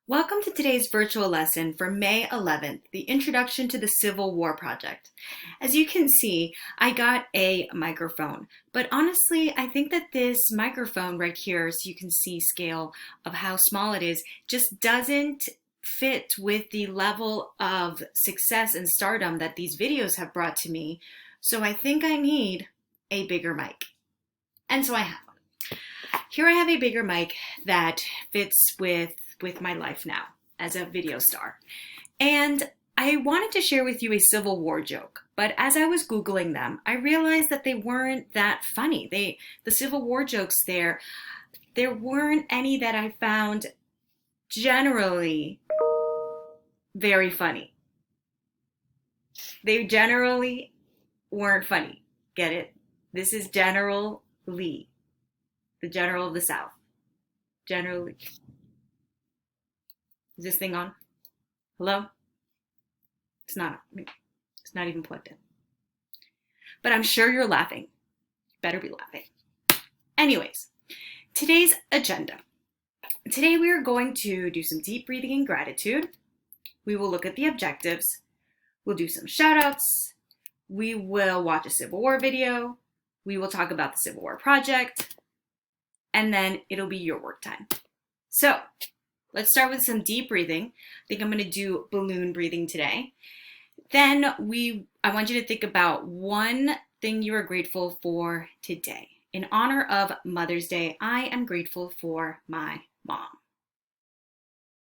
Welcome to today's virtual lesson for May 11th, the Introduction to the Civil War Project. As you can see, I got a microphone, but honestly, I think that this microphone right here, so you can see scale of how small it is, just doesn't fit with the level of success and stardom that these videos have brought to me. So I think I need a bigger mic. And so I have one. Here I have a bigger mic that fits with my life now as a video star. And I wanted to share with you a Civil War joke, but as I was Googling them, I realized that they weren't that funny. The Civil War jokes there weren't any that I found generally very funny. They generally weren't funny. Get it? This is General Lee, the General of the South. General Lee. Is this thing on? Hello? It's not. It's not even plugged in. But I'm sure you're laughing. You better be laughing. Anyways, today's agenda. Today we are going to do some deep breathing and gratitude. We will look at the objectives. We'll do some shout outs. We will watch a Civil War video. We will talk about the Civil War project. And then it'll be your work time. So, let's start with some deep breathing. I think I'm going to do balloon breathing today. Then I want you to think about one thing you are grateful for today. In honor of Mother's Day, I am grateful for my mom.